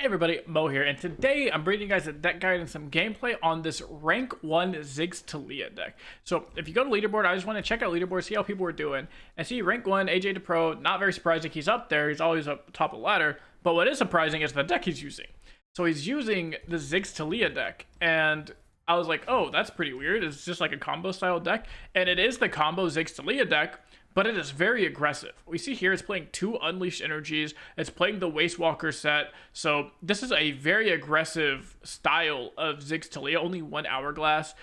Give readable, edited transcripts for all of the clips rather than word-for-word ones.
Hey everybody, Mo here, and today I'm bringing you guys a deck guide and some gameplay on this rank 1 Ziggs Taliyah deck. So if you go to leaderboard, I just want to check out leaderboard, see how people are doing, and see rank 1, AJ to Pro, not very surprising, he's up there, he's always up top of the ladder, but what is surprising is the deck he's using. So he's using the Ziggs Taliyah deck, and I was like, oh, that's pretty weird, it's just like a combo style deck, and it is the combo Ziggs Taliyah deck, but it is very aggressive. We see here it's playing 2 Unleashed Energies. It's playing the Waste Walker set. So this is a very aggressive style of Ziggs Taliyah, only 1 Hourglass.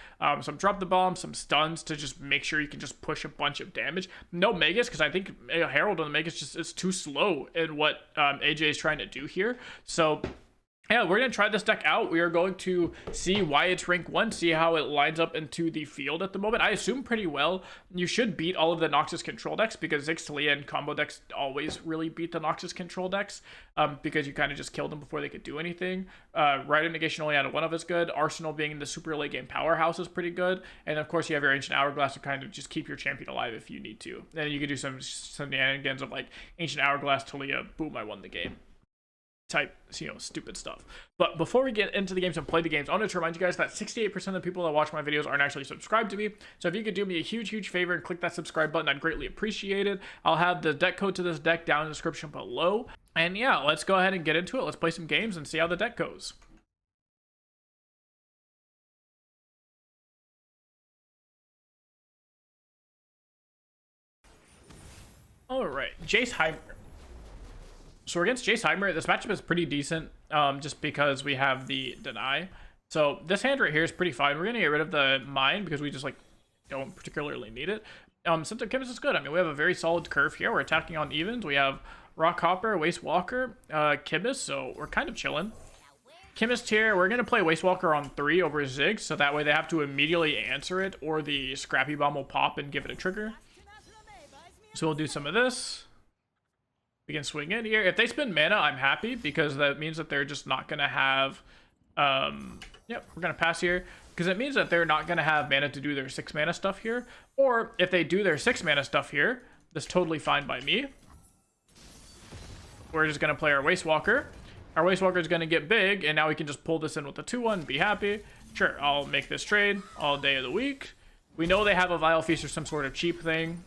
Some Drop the Bomb, some stuns to just make sure you can just push a bunch of damage. No Magus, because I think Herald on the Magus just is too slow in what AJ is trying to do here. So yeah, we're going to try this deck out. We are going to see why it's rank 1, see how it lines up into the field at the moment. I assume pretty well. You should beat all of the Noxus control decks because Ziggs Taliyah and combo decks always really beat the Noxus control decks because you kind of just killed them before they could do anything. Rider Negation only out of 1 of is good. Arsenal being the super late game powerhouse is pretty good. And of course you have your Ancient Hourglass to kind of just keep your champion alive if you need to. And you could do some shenanigans of like Ancient Hourglass, Taliyah, boom, I won the game type, stupid stuff. But before we get into the games and play the games, I wanted to remind you guys that 68% of the people that watch my videos aren't actually subscribed to me. So if you could do me a huge favor and click that subscribe button, I'd greatly appreciate it. I'll have the deck code to this deck down in the description below. And yeah, let's go ahead and get into it. Let's play some games and see how the deck goes. All right, Jace Heimerdinger. So we're against Jace Heimerdinger. This matchup is pretty decent just because we have the deny. So this hand right here is pretty fine. We're going to get rid of the mine because we just like don't particularly need it. Symptom Chemist is good. I mean, we have a very solid curve here. We're attacking on evens. We have Rock Hopper, Waste Walker, Chemist, so we're kind of chilling. Chemist here, we're going to play Waste Walker on 3 over Ziggs, so that way they have to immediately answer it or the Scrappy Bomb will pop and give it a trigger. So we'll do some of this. We can swing in here. If they spend mana, I'm happy because that means that they're just not going to have... Yep, we're going to pass here because it means that they're not going to have mana to do their 6 mana stuff here. Or if they do their 6 mana stuff here, that's totally fine by me. We're just going to play our Waste Walker. Our Waste Walker is going to get big, and now we can just pull this in with the 2-1 and be happy. Sure, I'll make this trade all day of the week. We know they have a Vile Feast or some sort of cheap thing.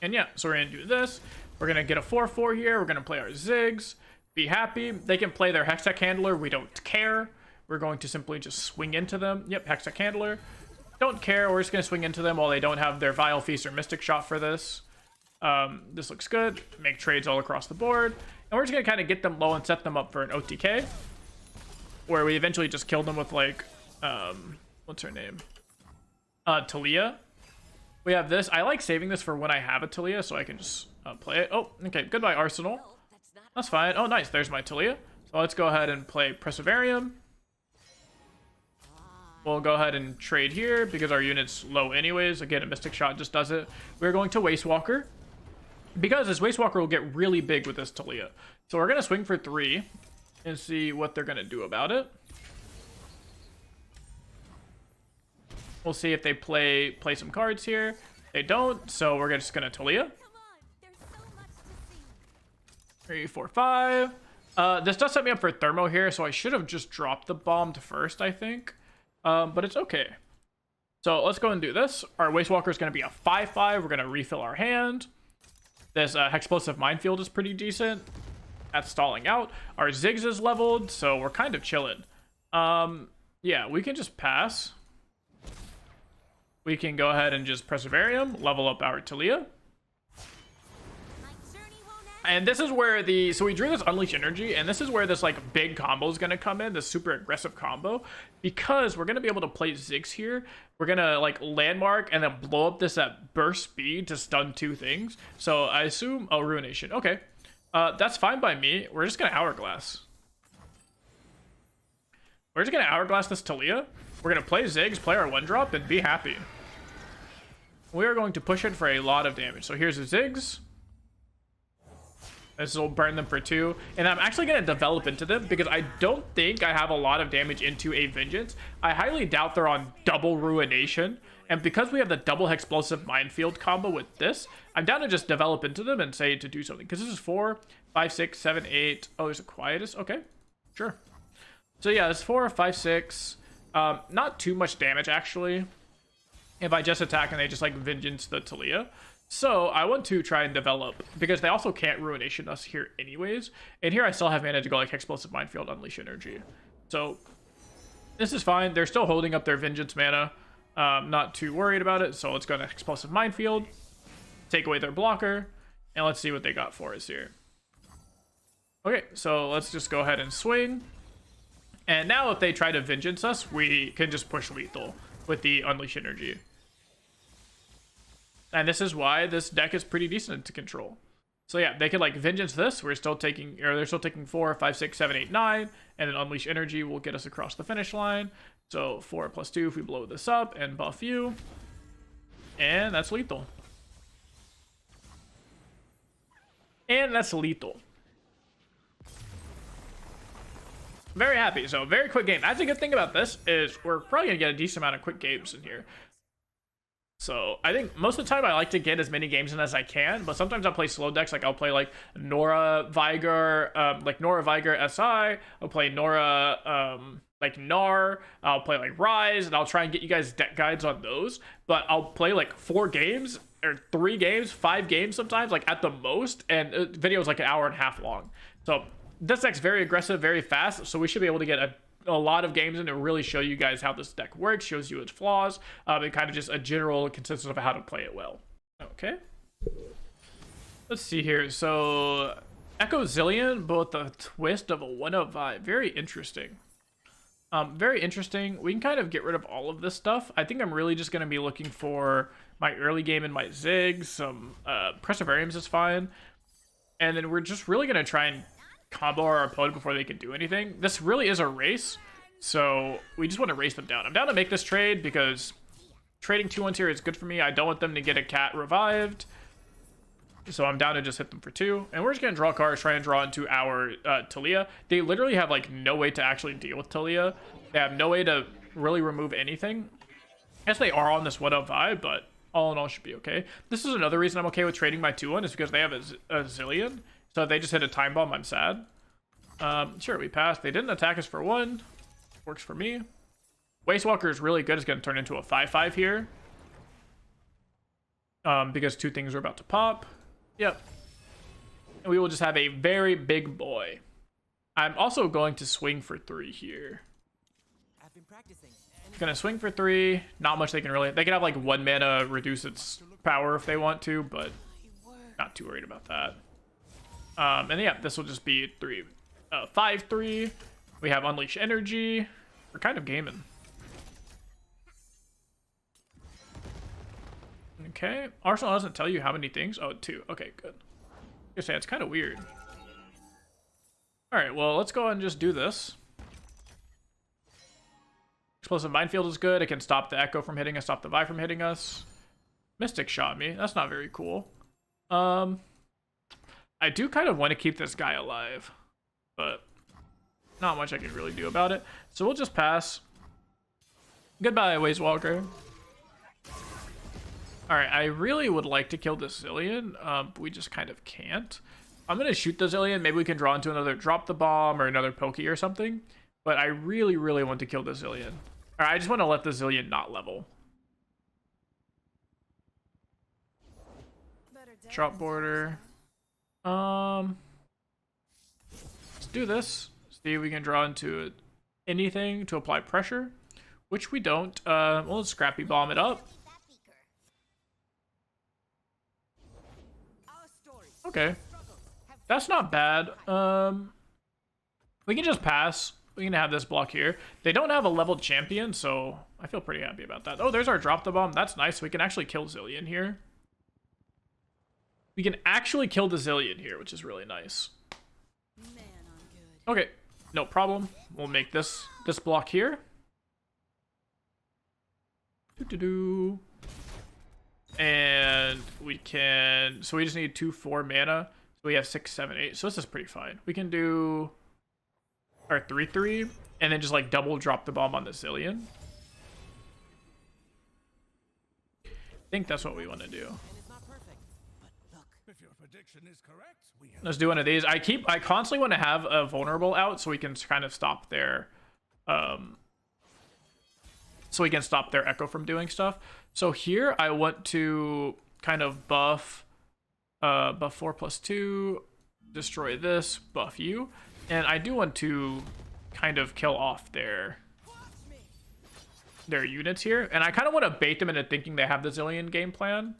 And yeah, so we're going to do this. We're going to get a 4-4 here. We're going to play our Ziggs. Be happy. They can play their Hextech Handler. We don't care. We're going to simply just swing into them. Yep, Hextech Handler. Don't care. We're just going to swing into them while they don't have their Vile Feast or Mystic Shot for this. This looks good. Make trades all across the board. And we're just going to kind of get them low and set them up for an OTK. Where we eventually just kill them with like... what's her name? Taliyah. We have this. I like saving this for when I have a Taliyah so I can just... play it. Oh, okay. Goodbye, Arsenal. That's fine. Oh, nice. There's my Taliyah. So let's go ahead and play Perseverium. We'll go ahead and trade here because our unit's low anyways. Again, a Mystic Shot just does it. We're going to Waste Walker because this Waste Walker will get really big with this Taliyah. So we're going to swing for 3 and see what they're going to do about it. We'll see if they play some cards here. They don't, so we're just going to Taliyah. 3, 4, 5. This does set me up for thermo here, so I should have just dropped the bomb first, I think. But it's okay. So let's go and do this. Our Waste Walker is going to be a 5-5. We're going to refill our hand. This Hexplosive Minefield is pretty decent. That's stalling out. Our Ziggs is leveled, so we're kind of chilling. Yeah, we can just pass. We can go ahead and just Perseverium, level up our Taliyah. And this is where so we drew this Unleashed Energy, and this is where this like big combo is going to come in, this super aggressive combo, because we're going to be able to play Ziggs here. We're going to like landmark and then blow up this at burst speed to stun 2 things. So I assume, oh, Ruination. Okay. That's fine by me. We're just going to Hourglass. We're just going to Hourglass this Taliyah. We're going to play Ziggs, play our 1-drop, and be happy. We are going to push it for a lot of damage. So here's a Ziggs. This will burn them for 2. And I'm actually going to develop into them because I don't think I have a lot of damage into a Vengeance. I highly doubt they're on double Ruination. And because we have the double Explosive Minefield combo with this, I'm down to just develop into them and say to do something. Because this is 4, 5, 6, 7, 8. Oh, there's a Quietus. Okay, sure. So yeah, it's 4, 5, 6. Not too much damage, actually. If I just attack and they just like Vengeance the Taliyah. So I want to try and develop, because they also can't Ruination us here anyways. And here I still have mana to go like Explosive Minefield, Unleash Energy. So this is fine. They're still holding up their Vengeance mana. Not too worried about it. So let's go to Explosive Minefield, take away their blocker, and let's see what they got for us here. Okay, so let's just go ahead and swing. And now if they try to Vengeance us, we can just push lethal with the Unleash Energy. And this is why this deck is pretty decent to control. So yeah, they could like Vengeance this. They're still taking 4, 5, 6, 7, 8, 9. And then Unleash Energy will get us across the finish line. So 4 + 2 if we blow this up and buff you. And that's lethal. And that's lethal. Very happy. So very quick game. That's a good thing about this is we're probably going to get a decent amount of quick games in here. So I think most of the time I like to get as many games in as I can, but sometimes I'll play slow decks. Like I'll play like Nora Viger, SI. I'll play Nora like Gnar. I'll play like Ryze, and I'll try and get you guys deck guides on those. But I'll play like 4 games or 3 games, 5 games sometimes, like at the most, and the video is like an hour and a half long. So this deck's very aggressive, very fast, so we should be able to get a lot of games in to really show you guys how this deck works, shows you its flaws, and kind of just a general consensus of how to play it well. Okay. Let's see here. So Ekko Zilean, but with a twist of a 105. Very interesting. Very interesting. We can kind of get rid of all of this stuff. I think I'm really just going to be looking for my early game in my Ziggs. Some Perseverance is fine. And then we're just really going to try and combo our opponent before they can do anything. This really is a race, so we just want to race them down. I'm down to make this trade because trading 2-1s here is good for me. I don't want them to get a cat revived, so I'm down to just hit them for 2. And we're just gonna draw cards, try and draw into our Taliyah. They literally have like no way to actually deal with Taliyah. They have no way to really remove anything. I guess they are on this 105, but all in all should be okay. This is another reason I'm okay with trading my 2-1 is because they have a Zilean. So if they just hit a time bomb, I'm sad. Sure, we passed. They didn't attack us for 1. Works for me. Wastewalker is really good. It's going to turn into a 5-5 here. Because 2 things are about to pop. Yep. And we will just have a very big boy. I'm also going to swing for 3 here. I've been practicing. Gonna swing for 3. Not much they can really... They can have like 1 mana reduce its power if they want to, but not too worried about that. And yeah, this will just be 5-3. We have Unleash Energy. We're kind of gaming. Okay. Arsenal doesn't tell you how many things. Oh, 2. Okay, good. You're saying it's kind of weird. All right, well, let's go ahead and just do this. Explosive Minefield is good. It can stop the Ekko from hitting us, stop the Vi from hitting us. Mystic shot me. That's not very cool. I do kind of want to keep this guy alive, but not much I can really do about it. So we'll just pass. Goodbye, Wastewalker. All right, I really would like to kill this Zilean, but we just kind of can't. I'm going to shoot the Zilean. Maybe we can draw into another Drop the Bomb or another Pokey or something. But I really, really want to kill the Zilean. All right, I just want to let the Zilean not level. Drop border. Let's do this. See if we can draw into anything to apply pressure, which we don't. We'll Scrappy Bomb it up. Okay, that's not bad. We can just pass. We can have this block here. They don't have a leveled champion, so I feel pretty happy about that. Oh, there's our Drop the Bomb. That's nice. We can actually kill Zilean here. We can actually kill the Zilean here, which is really nice. Okay, no problem. We'll make this block here. And we can... So we just need 2 4 mana. So we have 6, 7, 8. So this is pretty fine. We can do our 3-3 and then just like double drop the bomb on the Zilean. I think that's what we want to do. And it's not perfect. But look. If your prediction is correct, we have Let's do one of these. I constantly want to have a vulnerable out so we can kind of stop their Ekko from doing stuff. So here I want to kind of buff 4+2, destroy this, buff you, and I do want to kind of kill off their units here, and I kind of want to bait them into thinking they have the Zilean game plan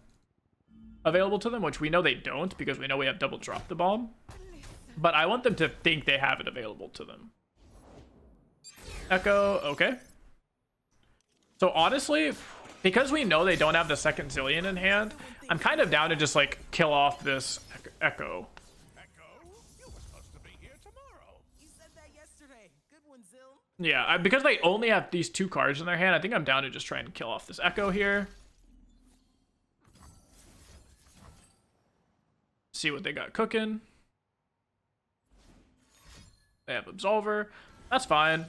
available to them, which we know they don't because we know we have double drop the bomb, but I want them to think they have it available to them. Ekko, okay. So honestly, because we know they don't have the second Zilean in hand, I'm kind of down to just like kill off this Ekko. Ekko. You were supposed to be here tomorrow. You said that yesterday. Good one, Zil. Yeah, because they only have these 2 cards in their hand, I think I'm down to just try and kill off this Ekko here. See what they got cooking. They have Absolver. That's fine.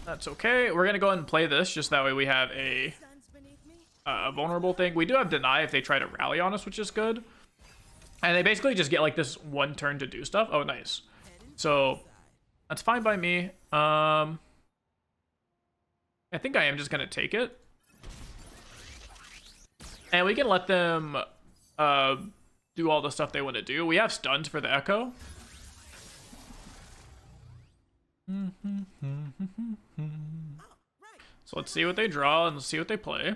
That's okay. We're going to go ahead and play this, just that way we have a vulnerable thing. We do have Deny if they try to rally on us, which is good. And they basically just get like this 1 turn to do stuff. Oh, nice. So that's fine by me. I think I am just going to take it. And we can let them do all the stuff they want to do. We have stuns for the Ekko. So let's see what they draw and see what they play.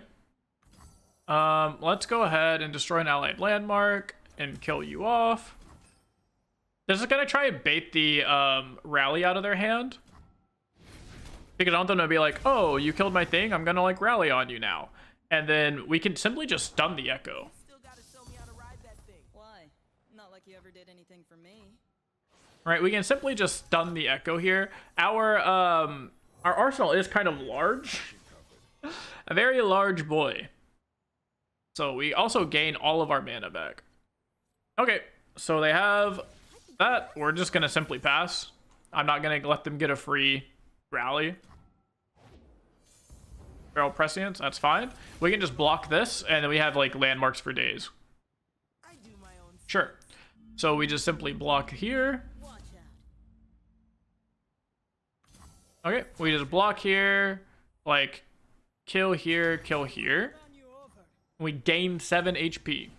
Let's go ahead and destroy an allied landmark and kill you off. This is gonna try and bait the rally out of their hand, because I want them to be like, oh, you killed my thing, I'm gonna like rally on you now, and then we can simply just stun the Ekko. Still gotta show me how to ride that thing. Why? Not like you ever did anything for me. Right, we can simply just stun the Ekko here. Our arsenal is kind of large. A very large boy. So we also gain all of our mana back. Okay, so they have that. We're just gonna simply pass. I'm not gonna let them get a free rally. Barrel prescience, that's fine. We can just block this, and then we have like landmarks for days. I do my own. Sure. So we just simply block here. Watch out. Okay, we just block here, like kill here, kill here. Run you over. We gain 7 HP.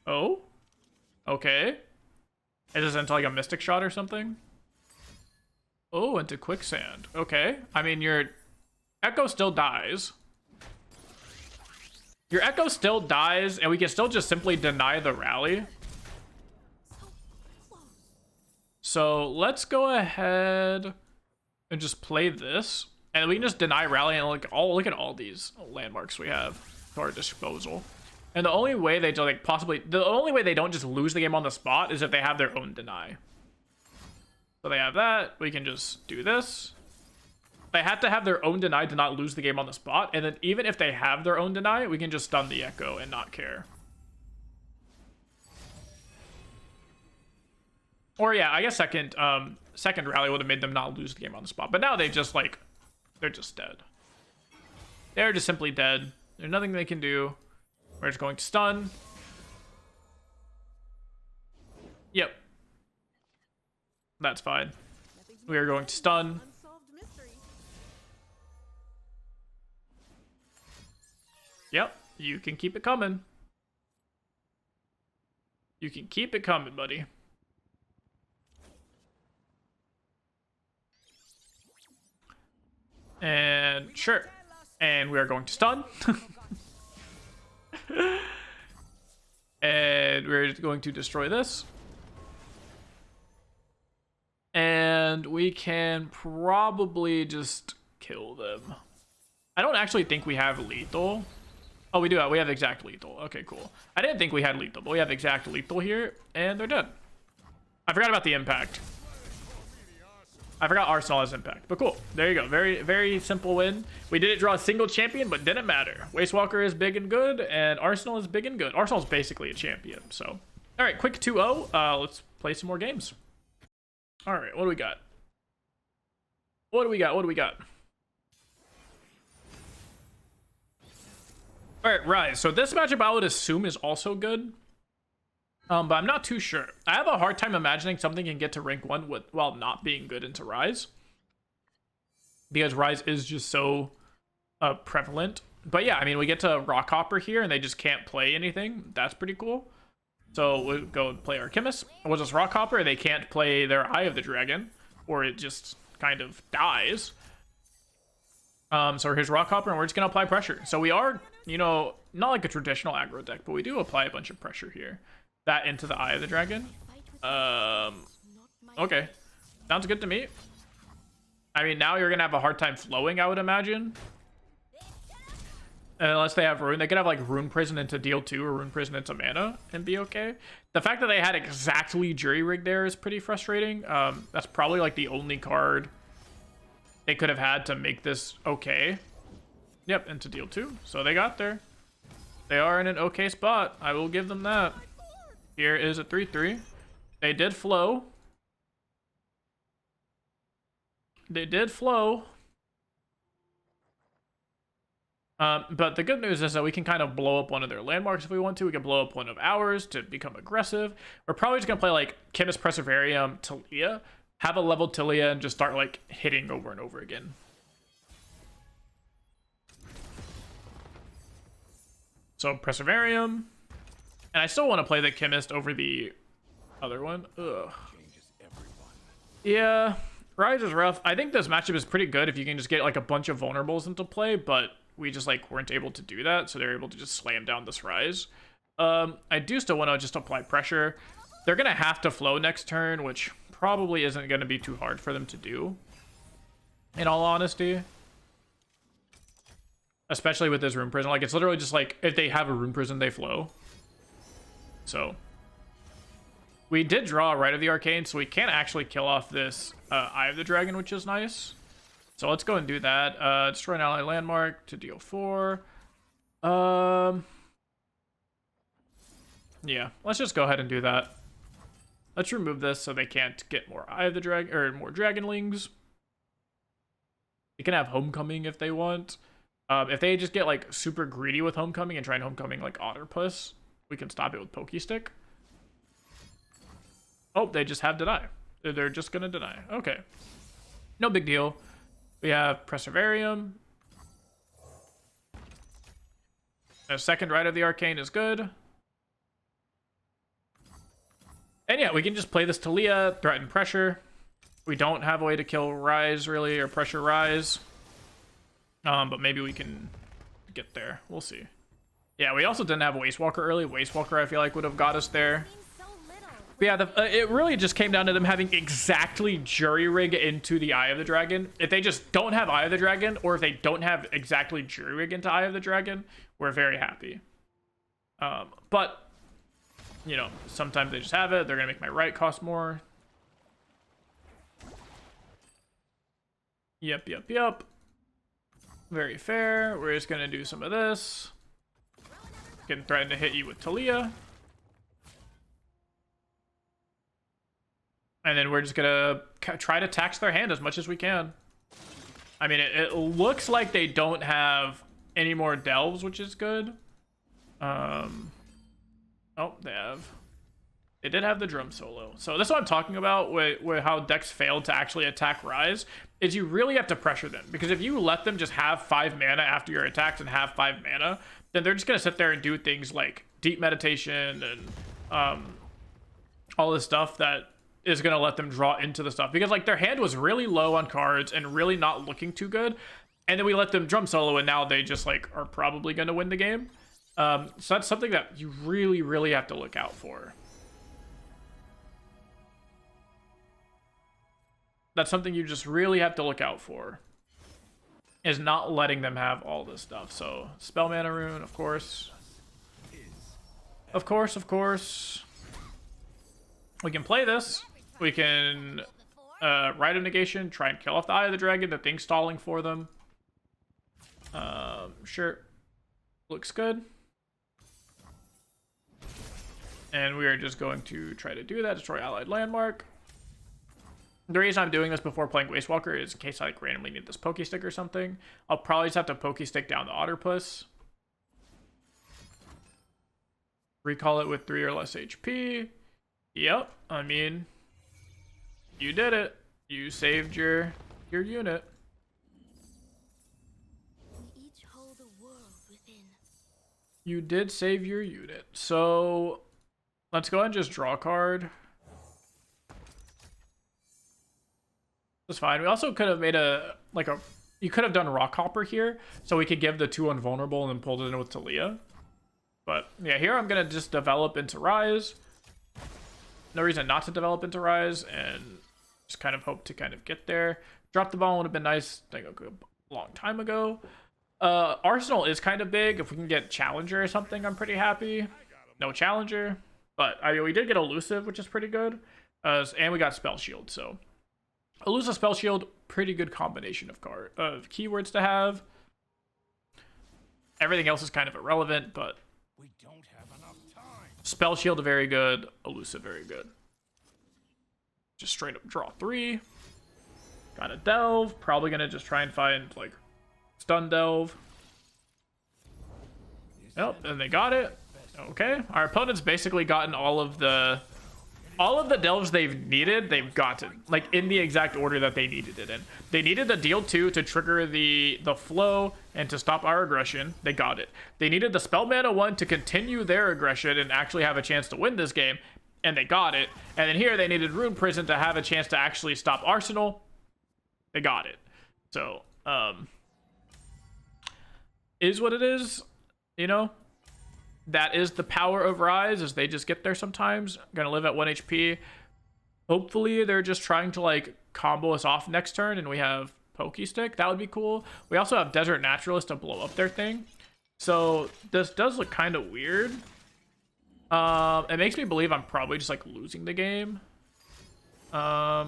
Oh? Okay. Is this into like a Mystic Shot or something? Oh, into Quicksand. Okay. I mean, your Ekko still dies. Your Ekko still dies, and we can still just simply deny the rally. So let's go ahead and just play this. And we can just deny rally and look at all these landmarks we have to our disposal. And the only way they don't just lose the game on the spot is if they have their own deny. So they have that. We can just do this. They have to have their own deny to not lose the game on the spot. And then even if they have their own deny, we can just stun the Ekko and not care. Or yeah, I guess second rally would have made them not lose the game on the spot. But now they just like, they're just dead. They're just simply dead. There's nothing they can do. We're just going to stun. Yep. That's fine. We are going to stun. Unsolved mystery. Yep. You can keep it coming. You can keep it coming, buddy. And sure. And we are going to stun. And we're going to destroy this. And we can probably just kill them. I don't actually think we have lethal. Oh, we do have. We have exact lethal. Okay, cool. I didn't think we had lethal, but we have exact lethal here, and they're dead. I forgot about the impact. I forgot Arsenal has impact, but cool. There you go. Very, very simple win. We didn't draw a single champion, but didn't matter. Waste Walker is big and good, and Arsenal is big and good. Arsenal's basically a champion, so. All right, quick 2-0. Let's play some more games. All right, what do we got? What do we got? What do we got? All right, Ryze. So this matchup I would assume is also good. But I'm not too sure. I have a hard time imagining something can get to rank 1 while not being good into Ryze. Because Ryze is just so prevalent. But yeah, I mean, we get to Rockhopper here and they just can't play anything. That's pretty cool. So we'll go and play Archimus. We'll just Rockhopper. They can't play their Eye of the Dragon. Or it just kind of dies. So here's Rockhopper and we're just going to apply pressure. So we are, you know, not like a traditional aggro deck, but we do apply a bunch of pressure here. That into the Eye of the Dragon. Okay. Sounds good to me. I mean, now you're going to have a hard time flowing, I would imagine. Unless they have Rune. They could have, like, Rune Prison into deal 2 or Rune Prison into mana and be okay. The fact that they had exactly Jury Rig there is pretty frustrating. That's probably, like, the only card they could have had to make this okay. Yep, into deal 2. So they got there. They are in an okay spot. I will give them that. Here is a 3-3. They did flow. They did flow. But the good news is that we can kind of blow up one of their landmarks if we want to. We can blow up one of ours to become aggressive. We're probably just going to play like Chemist Perseverium, Taliyah. Have a level Taliyah and just start like hitting over and over again. So Perseverium. And I still want to play the Chemist over the other one. Ugh. Yeah, Ryze is rough. I think this matchup is pretty good if you can just get like a bunch of vulnerables into play, but we just like weren't able to do that, so they're able to just slam down this Ryze. I do still want to just apply pressure. They're going to have to flow next turn, which probably isn't going to be too hard for them to do, in all honesty. Especially with this Rune Prison. Like, it's literally just like, if they have a Rune Prison, they flow. So we did draw Rite of the Arcane, so we can actually kill off this Eye of the Dragon, which is nice. So let's go and do that. Destroy an ally landmark to deal 4. Yeah, let's just go ahead and do that. Let's remove this so they can't get more Eye of the Dragon or more Dragonlings. They can have Homecoming if they want. If they just get like super greedy with Homecoming and try and Homecoming like Otterpuss, we can stop it with Pokestick. Oh, they just have Deny. They're just gonna deny. Okay. No big deal. We have Perseverium. A second Rite of the Arcane is good. And yeah, we can just play this Taliyah, threaten pressure. We don't have a way to kill Ryze, really, or pressure Ryze. But maybe we can get there. We'll see. Yeah, we also didn't have Waste Walker early. Waste Walker, I feel like, would have got us there. But yeah, it really just came down to them having exactly Jury Rig into the Eye of the Dragon. If they just don't have Eye of the Dragon, or if they don't have exactly Jury Rig into Eye of the Dragon, we're very happy. But, you know, sometimes they just have it. They're going to make my right cost more. Yep. Very fair. We're just going to do some of this. Can threaten to hit you with Taliyah. And then we're just going to try to tax their hand as much as we can. I mean, it looks like they don't have any more delves, which is good. Oh, they did have the drum solo. So this is what I'm talking about with how decks failed to actually attack Ryze, is you really have to pressure them. Because if you let them just have 5 mana after your attacks and have 5 mana, then they're just going to sit there and do things like Deep Meditation and all this stuff that is going to let them draw into the stuff. Because like their hand was really low on cards and really not looking too good. And then we let them drum solo and now they just like are probably going to win the game. So that's something that you really, really have to look out for. That's something you just really have to look out for, is not letting them have all this stuff. So Spell Mana Rune, of course. Of course. We can play this. We can Rite of Negation, try and kill off the Eye of the Dragon. The thing's stalling for them. Sure. Looks good. And we are just going to try to do that. Destroy allied landmark. The reason I'm doing this before playing Waste Walker is in case I like randomly need this Poke Stick or something. I'll probably just have to Poke Stick down the Otterpuss. Recall it with 3 or less HP. Yep, I mean, you did it. You saved your unit. We each hold a world within. You did save your unit. So let's go ahead and just draw a card. That's fine. We also could have made you could have done Rock Hopper here, so we could give the 2 Invulnerable and then pulled it in with Taliyah. But yeah, here I'm gonna just develop into Ryze. No reason not to develop into Ryze, and just kind of hope to kind of get there. Drop the ball would have been nice like a long time ago. Arsenal is kind of big. If we can get Challenger or something, I'm pretty happy. No Challenger, but I mean, we did get Elusive, which is pretty good. And we got Spell Shield, so Elusive, Spell Shield, pretty good combination of keywords to have. Everything else is kind of irrelevant, but We don't have enough time. Spell Shield very good, Elusive very good. Just straight up draw 3. Got a Delve. Probably gonna just try and find like Stun Delve. Yep, and they got it. Okay, our opponent's basically gotten all of the delves they've needed. They've gotten like in the exact order that they needed it in. They needed the deal 2 to trigger the flow and to stop our aggression. They got it. They needed the spell mana 1 to continue their aggression and actually have a chance to win this game, and they got it. And then here they needed Rune Prison to have a chance to actually stop Arsenal. They got it. So is what it is, you know. That is the power of Ryze, is they just get there sometimes. Gonna live at 1 HP. Hopefully they're just trying to like combo us off next turn and we have Pokey Stick. That would be cool. We also have Desert Naturalist to blow up their thing. So this does look kind of weird. It makes me believe I'm probably just like losing the game. Yeah,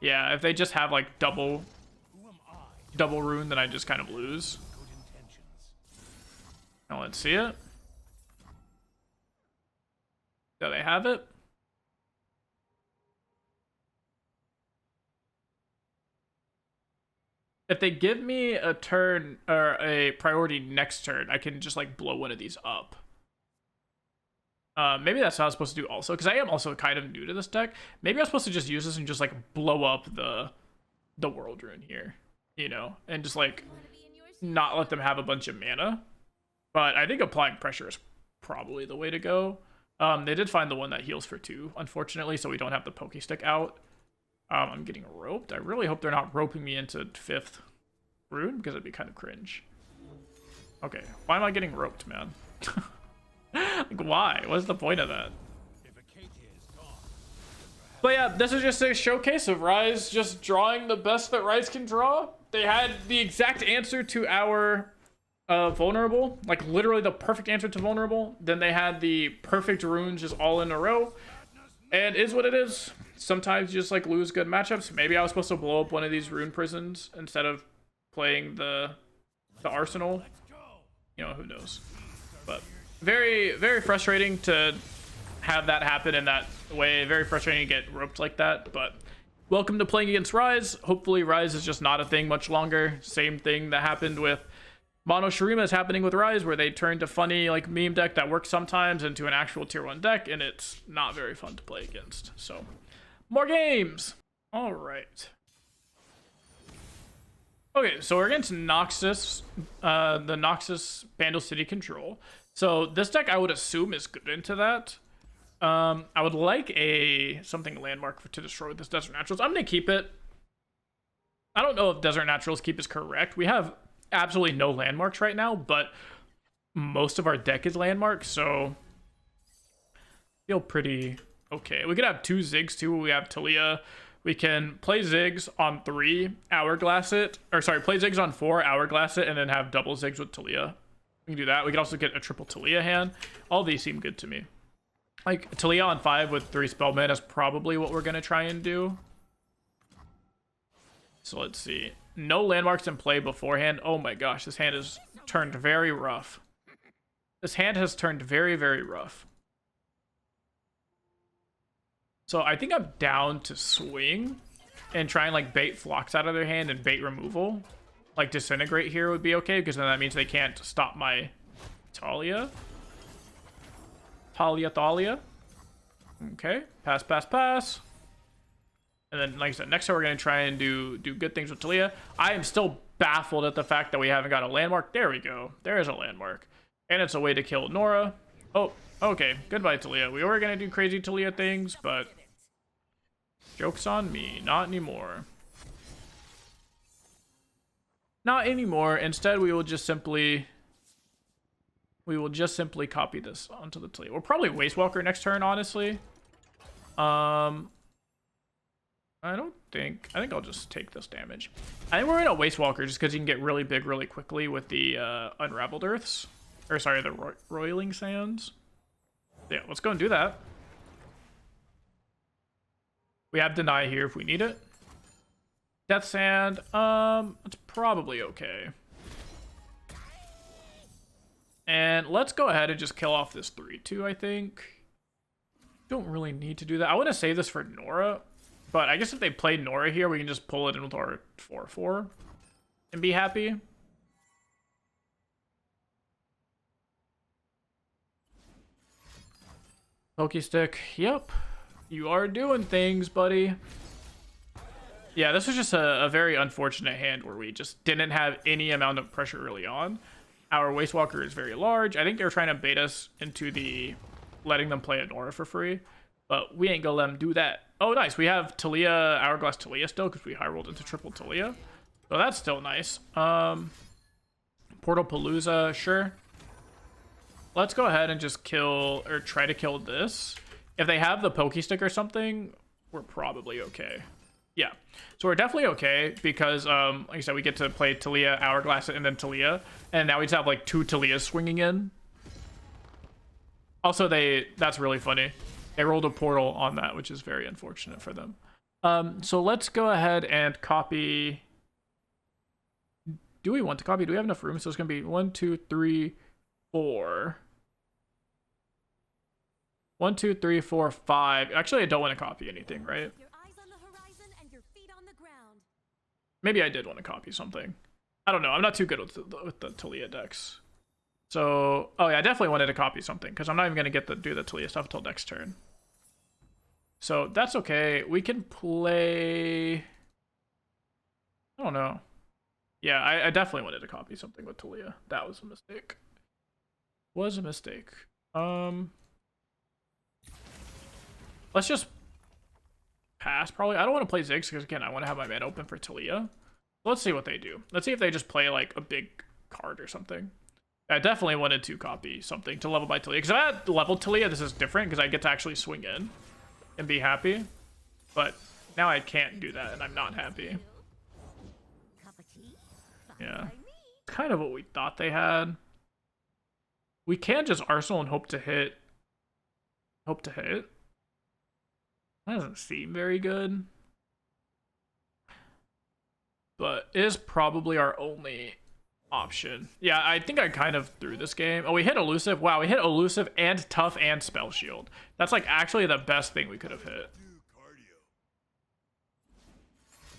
if they just have like double rune, then I just kind of lose. Now let's see it. Do they have it? If they give me a turn or a priority next turn, I can just like blow one of these up. Maybe that's how I was supposed to do also, because I am also kind of new to this deck. Maybe I'm supposed to just use this and just like blow up the World Rune here, you know, and just like not let them have a bunch of mana. But I think applying pressure is probably the way to go. They did find the one that heals for 2, unfortunately, so we don't have the Poke Stick out. I'm getting roped. I really hope they're not roping me into 5th rune, because it'd be kind of cringe. Okay, why am I getting roped, man? Like, why? What's the point of that? But yeah, this is just a showcase of Ryze just drawing the best that Ryze can draw. They had the exact answer to our vulnerable, like literally the perfect answer to vulnerable. Then they had the perfect runes just all in a row, and is what it is. Sometimes you just like lose good matchups. Maybe I was supposed to blow up one of these rune prisons instead of playing the arsenal, you know, who knows. But very, very frustrating to have that happen in that way. Very frustrating to get roped like that. But welcome to playing against Ryze. Hopefully Ryze is just not a thing much longer. Same thing that happened with Mono Shurima is happening with Ryze, where they turned a funny like meme deck that works sometimes into an actual tier 1 deck, and it's not very fun to play against. So more games. All right. Okay, so we're against Noxus, the Noxus Bandle City Control. So this deck I would assume is good into that. I would like something landmark to destroy with this Desert Naturals. I'm gonna keep it. I don't know if Desert Naturals keep is correct. We have absolutely no landmarks right now, but most of our deck is landmarks, so feel pretty okay. We could have 2 Ziggs too. We have Taliyah. We can play Ziggs on 3, hourglass it, or sorry, play Ziggs on 4, hourglass it, and then have double Ziggs with Taliyah. We can do that. We can also get a triple Taliyah hand. All these seem good to me. Like, Taliyah on 5 with 3 spell mana is probably what we're going to try and do. So let's see. No landmarks in play beforehand. Oh my gosh, this hand has turned very rough. This hand has turned very, very rough. So I think I'm down to swing and try and like bait flocks out of their hand and bait removal. Like disintegrate here would be okay, because then that means they can't stop my Taliyah. Taliyah. Okay, pass, pass, pass. And then, like I said, next time we're going to try and do good things with Taliyah. I am still baffled at the fact that we haven't got a landmark. There we go. There is a landmark. And it's a way to kill Nora. Oh, okay. Goodbye, Taliyah. We were going to do crazy Taliyah things, but joke's on me. Not anymore. Not anymore. Instead, we will just simply copy this onto the Taliyah. We'll probably Waste Walker next turn, honestly. I think I'll just take this damage. I think we're gonna Waste Walker just because you can get really big really quickly with the Unraveled Earths. Or sorry, the Roiling Sands. Yeah, let's go and do that. We have Deny here if we need it. Death Sand, it's probably okay. And let's go ahead and just kill off this 3-2, I think. Don't really need to do that. I want to save this for Nora. But I guess if they play Nora here, we can just pull it in with our 4-4 and be happy. Pokestick, yep. You are doing things, buddy. Yeah, this was just a very unfortunate hand where we just didn't have any amount of pressure early on. Our Waste Walker is very large. I think they were trying to bait us into the letting them play a Nora for free. But we ain't gonna let them do that. Oh, nice. We have Taliyah, Hourglass Taliyah still, because we high rolled into triple Taliyah. So that's still nice. Portal Palooza, sure. Let's go ahead and just kill, or try to kill this. If they have the Pokestick or something, we're probably okay. Yeah. So we're definitely okay, because, like I said, we get to play Taliyah, Hourglass, and then Taliyah. And now we just have, like, 2 Taliyahs swinging in. Also, that's really funny. They rolled a portal on that, which is very unfortunate for them. So let's go ahead and copy. Do we want to copy? Do we have enough room? So it's going to be 1, 2, 3, 4. 1, 2, 3, 4, 5. Actually, I don't want to copy anything, right? Your eyes on the horizon and your feet on the ground. Maybe I did want to copy something. I don't know. I'm not too good with the Taliyah decks. So, oh yeah, I definitely wanted to copy something, because I'm not even going to get to do the Taliyah stuff until next turn. So that's okay. We can play... I don't know. Yeah, I definitely wanted to copy something with Taliyah. That was a mistake. Let's just pass, probably. I don't want to play Ziggs, because again, I want to have my mana open for Taliyah. Let's see what they do. Let's see if they just play like a big card or something. I definitely wanted to copy something to level by Taliyah. Because if I had level Taliyah, this is different, because I get to actually swing in and be happy. But now I can't do that, and I'm not happy. Yeah. Kind of what we thought they had. We can just Arsenal and hope to hit. Hope to hit. That doesn't seem very good. But it is probably our only option. Yeah, I think I kind of threw this game. Oh, we hit Elusive. Wow, we hit Elusive and Tough and Spell Shield. That's like actually the best thing we could have hit.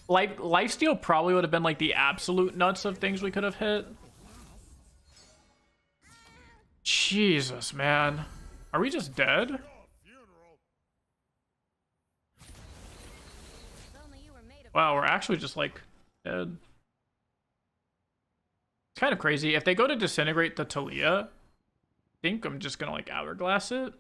Lifesteal probably would have been like the absolute nuts of things we could have hit. Jesus, man. Are we just dead? Wow, we're actually just like dead. It's kind of crazy. If they go to disintegrate the Taliyah, I think I'm just gonna like Hourglass it.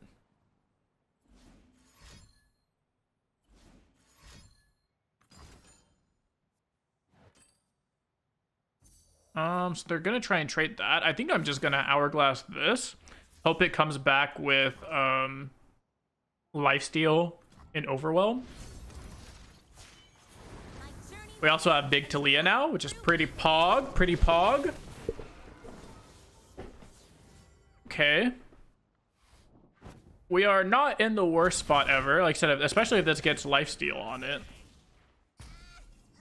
So they're gonna try and trade that. I think I'm just gonna Hourglass this. Hope it comes back with Lifesteal and Overwhelm. We also have Big Taliyah now, which is pretty pog. Pretty pog. Okay. we are not in the worst spot ever. Like I said, especially if this gets lifesteal on it.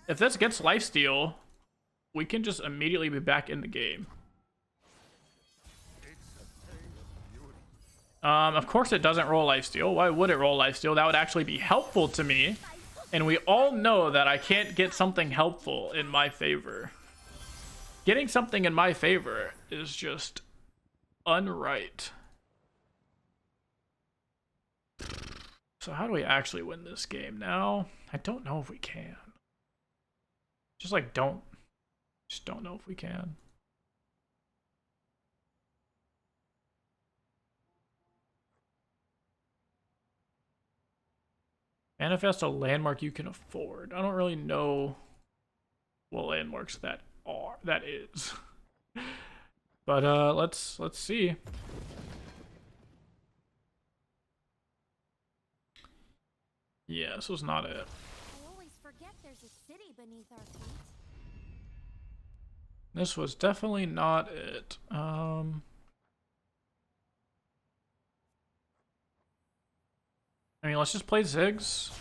If this gets lifesteal, we can just immediately be back in the game. Of course it doesn't roll lifesteal. Why would it roll lifesteal? That would actually be helpful to me. And we all know that I can't get something helpful in my favor. Getting something in my favor is just unright. So how do we actually win this game now? I don't know if we can. Just like don't know if we can. Manifest a landmark you can afford. I don't really know what landmarks that is. But let's see. Yeah, this was not it. I always forget there's a city beneath our feet. This was definitely not it. I mean, let's just play Ziggs.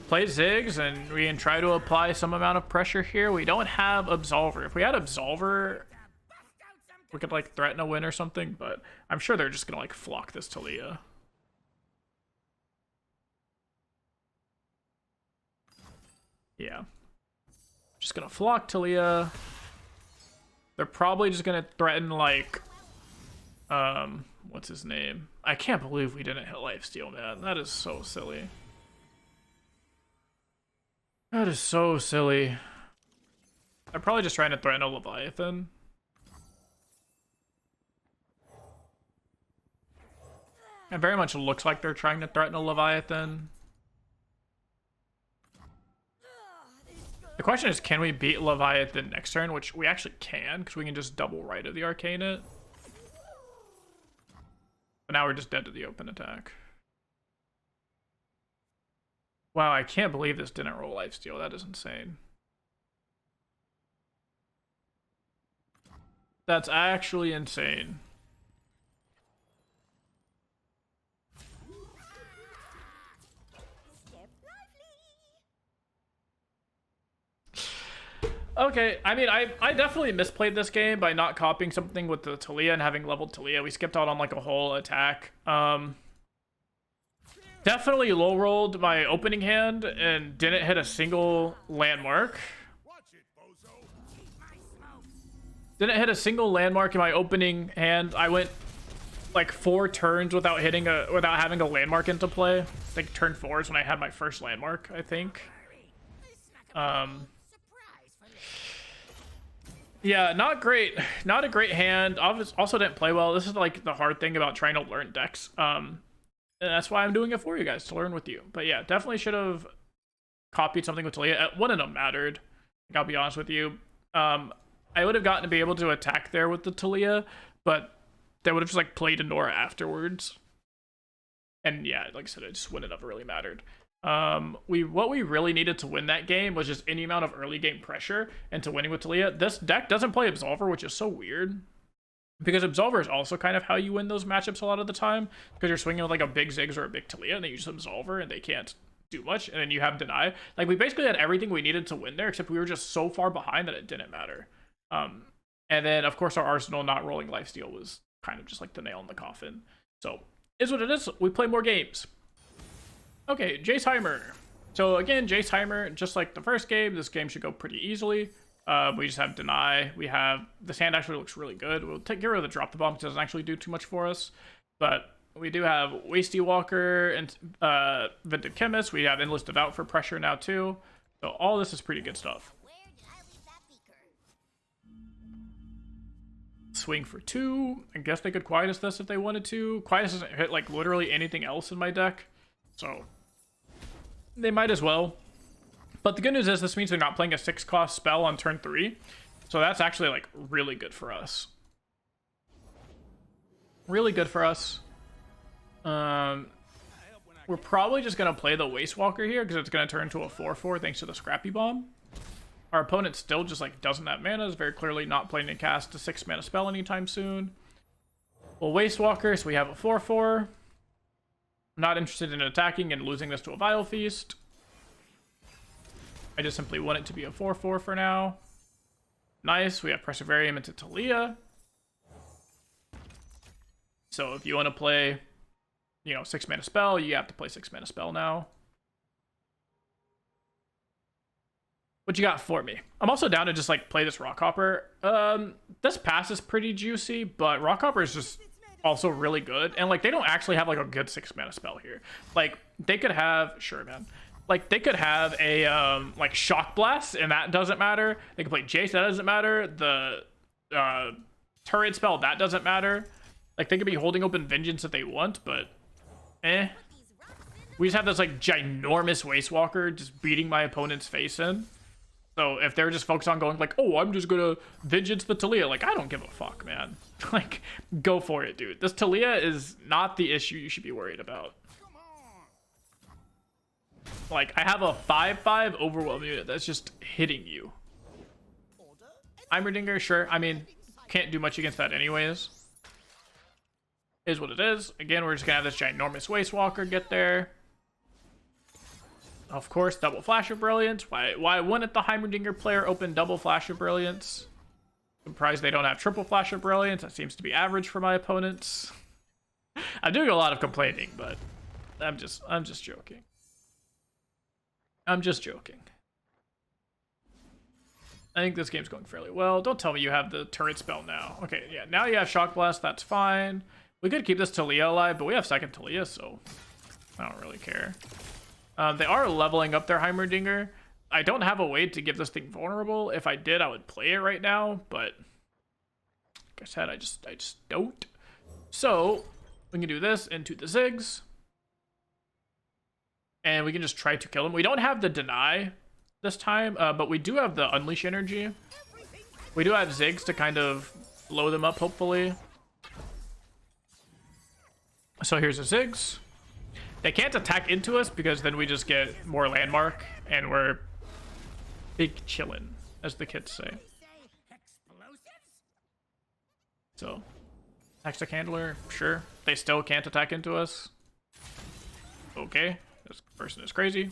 Play Ziggs, and we can try to apply some amount of pressure here. We don't have Absolver. If we had Absolver, we could like threaten a win or something, but I'm sure they're just gonna like flock this Taliyah. Yeah. Just gonna flock Taliyah. They're probably just gonna threaten like what's his name? I can't believe we didn't hit lifesteal, man. That is so silly. That is so silly. They're probably just trying to threaten a Leviathan. It very much looks like they're trying to threaten a Leviathan. The question is, can we beat Leviathan next turn? Which we actually can, because we can just double right of the Arcane it. But now we're just dead to the open attack. Wow, I can't believe this didn't roll lifesteal. That is insane. That's actually insane. Okay, I mean, I definitely misplayed this game by not copying something with the Taliyah and having leveled Taliyah. We skipped out on like a whole attack. Definitely low rolled my opening hand and didn't hit a single landmark. Didn't hit a single landmark in my opening hand. I went like 4 turns without having a landmark into play. I think turn 4 is when I had my first landmark, I think. Yeah, not great. Not a great hand. Also didn't play well. This is like the hard thing about trying to learn decks. And that's why I'm doing it for you guys, to learn with you. But yeah, definitely should have copied something with Taliyah. One of them mattered. I'll be honest with you. I would have gotten to be able to attack there with the Taliyah, but they would have just like played a Nora afterwards. And yeah, like I said, it just wouldn't have really mattered. What we really needed to win that game was just any amount of early game pressure into winning with Taliyah. This deck doesn't play Absolver, which is so weird, because Absolver is also kind of how you win those matchups a lot of the time, because you're swinging with like a big Ziggs or a big Taliyah, and they use Absolver and they can't do much, and then you have Deny. Like, we basically had everything we needed to win there, except we were just so far behind that it didn't matter. And then of course our Arsenal not rolling lifesteal was kind of just like the nail in the coffin. So is what it is. We play more games. Okay, Jace Heimer. So again, Jace Heimer, just like the first game, this game should go pretty easily. We just have Deny. We have, this hand actually looks really good. We'll get rid of the Drop the Bomb because it doesn't actually do too much for us. But we do have Wasty Walker and Vintage Chemist. We have Endless Devout for pressure now too. So all this is pretty good stuff. Swing for 2. I guess they could Quietus this if they wanted to. Quietus doesn't hit like literally anything else in my deck, so they might as well. But the good news is this means they're not playing a 6-cost spell on turn 3, so that's actually like really good for us. Really good for us. We're probably just gonna play the Waste Walker here because it's gonna turn to a 4/4 thanks to the Scrappy Bomb. Our opponent still just like doesn't have mana, is very clearly not planning to cast a 6-mana spell anytime soon. Well, Waste Walker, so we have a 4/4. I'm not interested in attacking and losing this to a Vile Feast. I just simply want it to be a 4/4 for now. Nice, we have Perseverium into Taliyah. So if you want to play, you know, 6-mana spell, you have to play 6-mana spell now. What you got for me? I'm also down to just like play this Rockhopper. This pass is pretty juicy, but Rockhopper is just also really good. And like they don't actually have like a good 6-mana spell here. Like they could have, sure man. Like they could have a like Shock Blast and that doesn't matter. They could play Jace, that doesn't matter. The turret spell, that doesn't matter. Like they could be holding open Vengeance if they want, but we just have this like ginormous Waste Walker just beating my opponent's face in. So if they're just focused on going like, oh, I'm just gonna Vengeance the Taliyah, like I don't give a fuck, man. Like, go for it, dude. This Taliyah is not the issue you should be worried about. Like, I have a 5/5 overwhelm unit that's just hitting you. Heimerdinger, sure. I mean, can't do much against that anyways. Is what it is. Again, we're just gonna have this ginormous Waste Walker get there. Of course, double Flash of Brilliance. Why wouldn't the Heimerdinger player open double Flash of Brilliance? Surprised they don't have triple Flash of Brilliance. That seems to be average for my opponents. I'm doing a lot of complaining, but I'm just joking. I'm just joking. I think this game's going fairly well. Don't tell me you have the turret spell now. Okay, yeah, now you have Shock Blast. That's fine. We could keep this Taliyah alive, but we have second Taliyah, so I don't really care. They are leveling up their Heimerdinger. I don't have a way to give this thing vulnerable. If I did, I would play it right now, but like I said, I just don't. So we can do this into the Ziggs. And we can just try to kill him. We don't have the deny this time, but we do have the unleash energy. We do have Ziggs to kind of blow them up, hopefully. So here's a Ziggs. They can't attack into us because then we just get more landmark and we're big chillin', as the kids say. So, Hextech Handler, sure. They still can't attack into us. Okay, this person is crazy.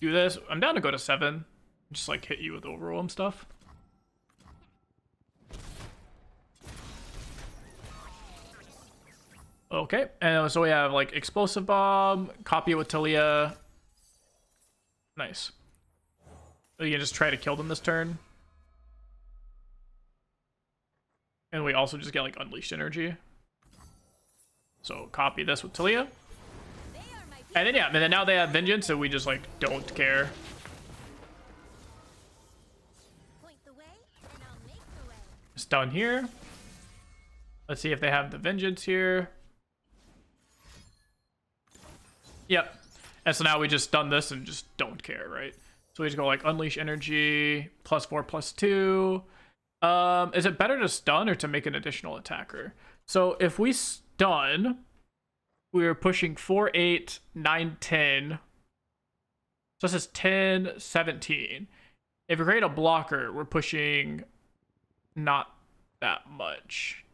Do this. I'm down to go to 7. Just like hit you with overwhelm stuff. Okay, and so we have like Explosive Bomb, copy it with Taliyah. Nice. You can just try to kill them this turn. And we also just get like Unleashed Energy. So copy this with Taliyah. And then yeah, and then now they have Vengeance, so we just like don't care. It's done here. Let's see if they have the Vengeance here. Yep. And so now we just done this and just don't care, right? So we just go like Unleash Energy, +4/+2. Is it better to stun or to make an additional attacker? So if we stun, we're pushing 4, 8, 9, 10. So this is 10, 17. If we create a blocker, we're pushing not that much.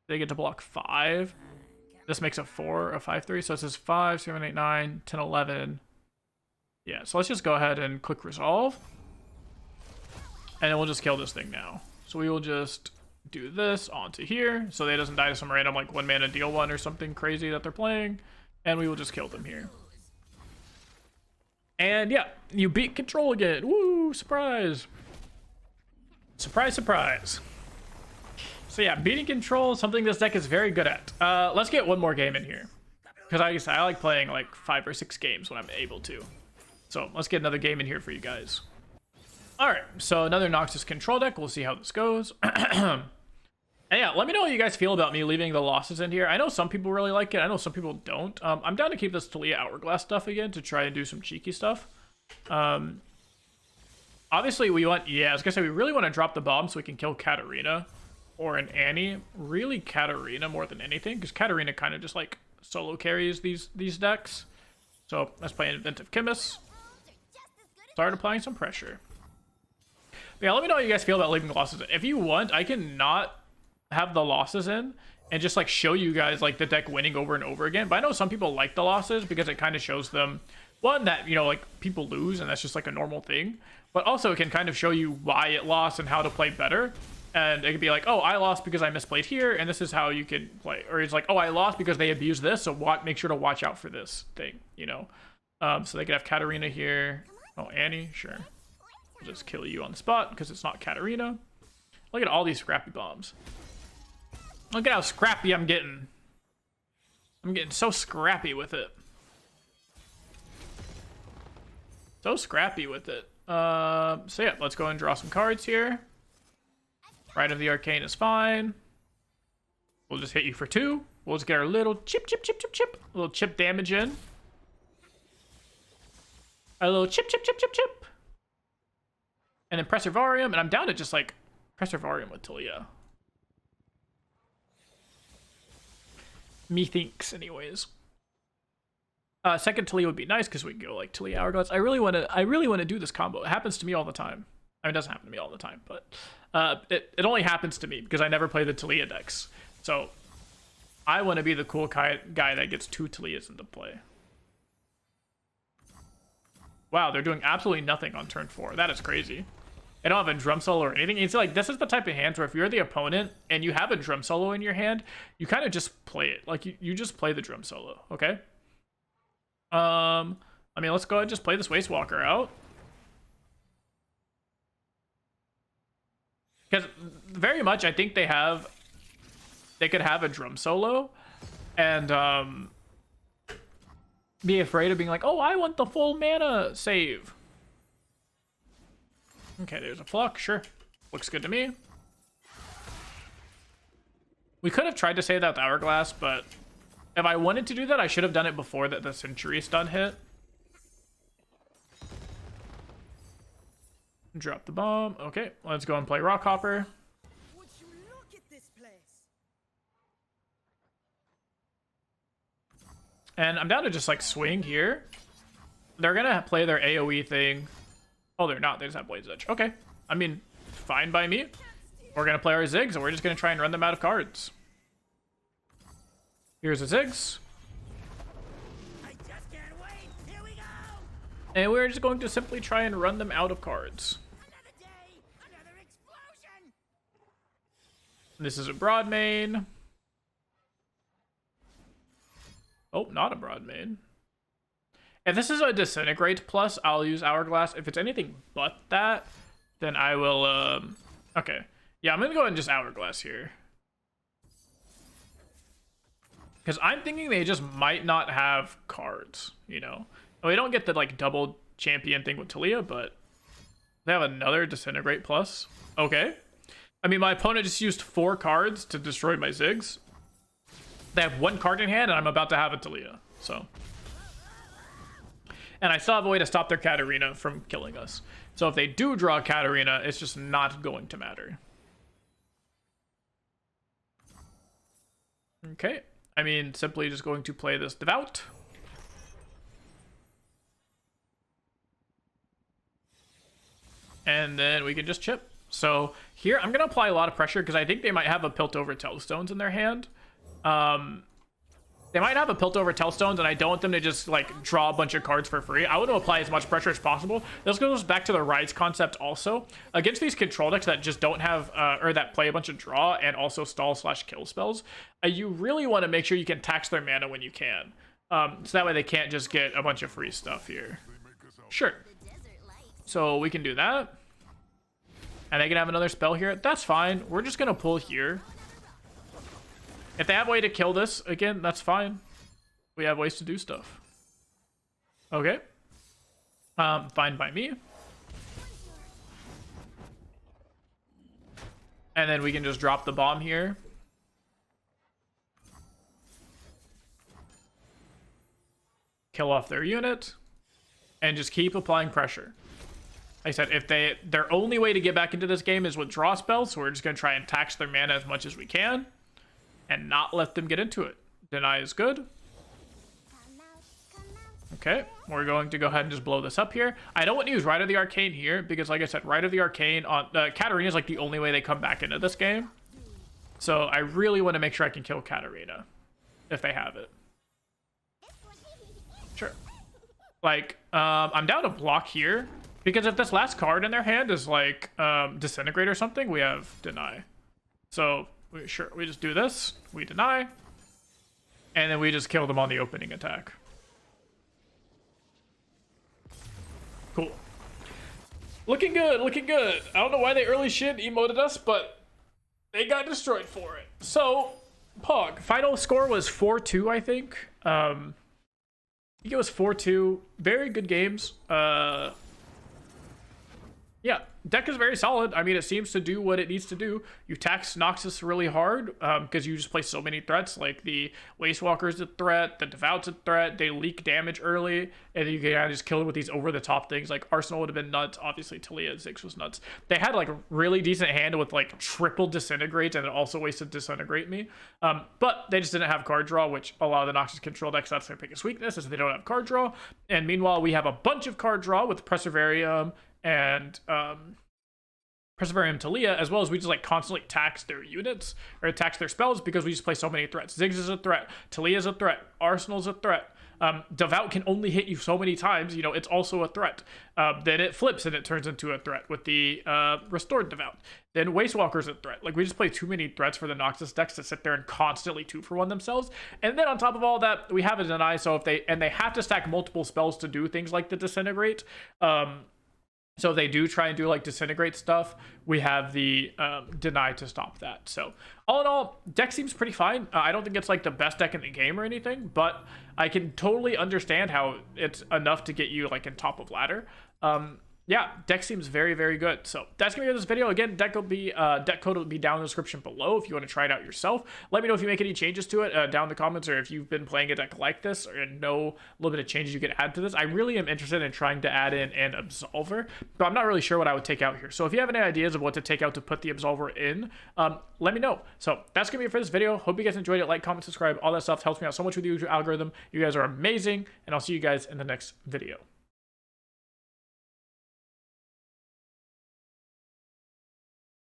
They get to block 5. This makes a 4, a 5/3. So it says 5, 7, 8, 9, 10, 11. Yeah, so let's just go ahead and click resolve. And then we'll just kill this thing now. So we will just do this onto here so they doesn't die to some random like 1 mana deal 1 or something crazy that they're playing. And we will just kill them here. And yeah, you beat control again. Woo, surprise. Surprise, surprise. So yeah, beating control is something this deck is very good at. Let's get one more game in here. Because I like playing like 5 or 6 games when I'm able to. So let's get another game in here for you guys. Alright, so another Noxus control deck. We'll see how this goes. And yeah, let me know how you guys feel about me leaving the losses in here. I know some people really like it. I know some people don't. I'm down to keep this Taliyah Hourglass stuff again to try and do some cheeky stuff. Obviously, we want... Yeah, I was going to say, we really want to drop the bomb so we can kill Katarina or an Annie. Really Katarina more than anything, because Katarina kind of just like solo carries these decks. So let's play Inventive Chemist. Start applying some pressure. But yeah, let me know how you guys feel about leaving losses. If you want, I can not have the losses in and just like show you guys like the deck winning over and over again. But I know some people like the losses because it kind of shows them, one, that, you know, like people lose and that's just like a normal thing, but also it can kind of show you why it lost and how to play better. And it could be like, oh, I lost because I misplayed here, and this is how you can play. Or it's like, oh, I lost because they abused this, so make sure to watch out for this thing, you know? So they could have Katarina here. Oh, Annie, sure. We'll just kill you on the spot because it's not Katarina. Look at all these scrappy bombs. Look at how scrappy I'm getting. I'm getting so scrappy with it. So scrappy with it. So yeah, let's go and draw some cards here. Right of the Arcane is fine. We'll just hit you for 2. We'll just get our little chip. A little chip damage in. A little chip. And then Preservarium. And I'm down to just like Preservarium with Taliyah. Methinks, anyways. Second Taliyah would be nice because we can go like Taliyah Hourglass. I really want to do this combo. It happens to me all the time. I mean, it doesn't happen to me all the time, but it only happens to me because I never play the Taliyah decks. So I want to be the cool guy that gets 2 Taliyahs into play. Wow, they're doing absolutely nothing on turn 4. That is crazy. They don't have a drum solo or anything. It's like, this is the type of hands where if you're the opponent and you have a drum solo in your hand, you kind of just play it. Like, you just play the drum solo, okay? I mean, let's go ahead and just play this Waste Walker out. Because very much, I think they could have a drum solo and be afraid of being like, oh, I want the full mana save. Okay, there's a Pluck, sure. Looks good to me. We could have tried to save that with Hourglass, but if I wanted to do that, I should have done it before the Century Stun hit. Drop the bomb. Okay, let's go and play Rockhopper. Would you look at this place? And I'm down to just like swing here. They're gonna play their AoE thing. Oh, they're not. They just have Blaze Edge. Okay. I mean, fine by me. We're gonna play our Ziggs and we're just gonna try and run them out of cards. Here's a Ziggs. I just can't wait. Here we go. And we're just going to simply try and run them out of cards. Another day, another explosion. This is a broad main. Oh, not a broad main. If this is a Disintegrate plus, I'll use Hourglass. If it's anything but that, then I will, okay. Yeah, I'm gonna go ahead and just Hourglass here. Because I'm thinking they just might not have cards, you know? We don't get the, like, double champion thing with Taliyah, but they have another Disintegrate plus. Okay. I mean, my opponent just used 4 cards to destroy my Ziggs. They have 1 card in hand, and I'm about to have a Taliyah, so. And I still have a way to stop their Katarina from killing us. So if they do draw Katarina, it's just not going to matter. Okay. I mean, simply just going to play this Devout. And then we can just chip. So here, I'm going to apply a lot of pressure because I think they might have a Piltover Telstones in their hand. They might have a Piltover Telstones, and I don't want them to just, like, draw a bunch of cards for free. I want to apply as much pressure as possible. This goes back to the Ryze concept also. Against these control decks that just don't have, or that play a bunch of draw and also stall/kill spells, you really want to make sure you can tax their mana when you can. So that way they can't just get a bunch of free stuff here. Sure. So we can do that. And they can have another spell here. That's fine. We're just going to pull here. If they have a way to kill this, again, that's fine. We have ways to do stuff. Okay. Fine by me. And then we can just drop the bomb here. Kill off their unit. And just keep applying pressure. Like I said, if their only way to get back into this game is with draw spells, so we're just going to try and tax their mana as much as we can. And not let them get into it. Deny is good. Okay, we're going to go ahead and just blow this up here. I don't want to use Rite of the Arcane here, because like I said, Rite of the Arcane on Katarina is like the only way they come back into this game. So I really want to make sure I can kill Katarina if they have it. Sure. Like, I'm down to block here because if this last card in their hand is like Disintegrate or something, we have Deny. So we just do this, we deny, and then we just kill them on the opening attack. Cool. Looking good, looking good. I don't know why they early shit emoted us, but they got destroyed for it. So, Pog, final score was 4-2, I think. I think it was 4-2. Very good games. Yeah, deck is very solid. I mean, it seems to do what it needs to do. You tax Noxus really hard because you just play so many threats. Like the Waste Walker's a threat, the Devout's a threat. They leak damage early, and then you can kind of just kill it with these over-the-top things. Like Arsenal would have been nuts. Obviously, Taliyah Ziggs was nuts. They had like a really decent hand with like triple Disintegrate, and it also wasted Disintegrate me. But they just didn't have card draw, which a lot of the Noxus control decks, that's their biggest weakness, is they don't have card draw. And meanwhile, we have a bunch of card draw with Preservarium and Preservarium Taliyah, as well as we just like constantly tax their units or tax their spells because we just play so many threats. Ziggs is a threat, Taliyah is a threat, Arsenal's a threat. Devout can only hit you so many times, you know, it's also a threat. Then it flips and it turns into a threat with the restored Devout. Then Waste Walker's a threat. Like, we just play too many threats for the Noxus decks to sit there and constantly 2-for-1 themselves. And then on top of all that, we have a deny, so if they have to stack multiple spells to do things like the Disintegrate. So they do try and do like Disintegrate stuff. We have the deny to stop that. So all in all, deck seems pretty fine. I don't think it's like the best deck in the game or anything, but I can totally understand how it's enough to get you like in top of ladder. Yeah, deck seems very, very good. So that's gonna be this video. Again, deck code will be down in the description below if you want to try it out yourself. Let me know if you make any changes to it down in the comments, or if you've been playing a deck like this or know a little bit of changes you could add to this. I really am interested in trying to add in an Absolver, but I'm not really sure what I would take out here. So if you have any ideas of what to take out to put the Absolver in, let me know. So that's gonna be it for this video. Hope you guys enjoyed it. Like, comment, subscribe, all that stuff helps me out so much with the YouTube algorithm. You guys are amazing, and I'll see you guys in the next video.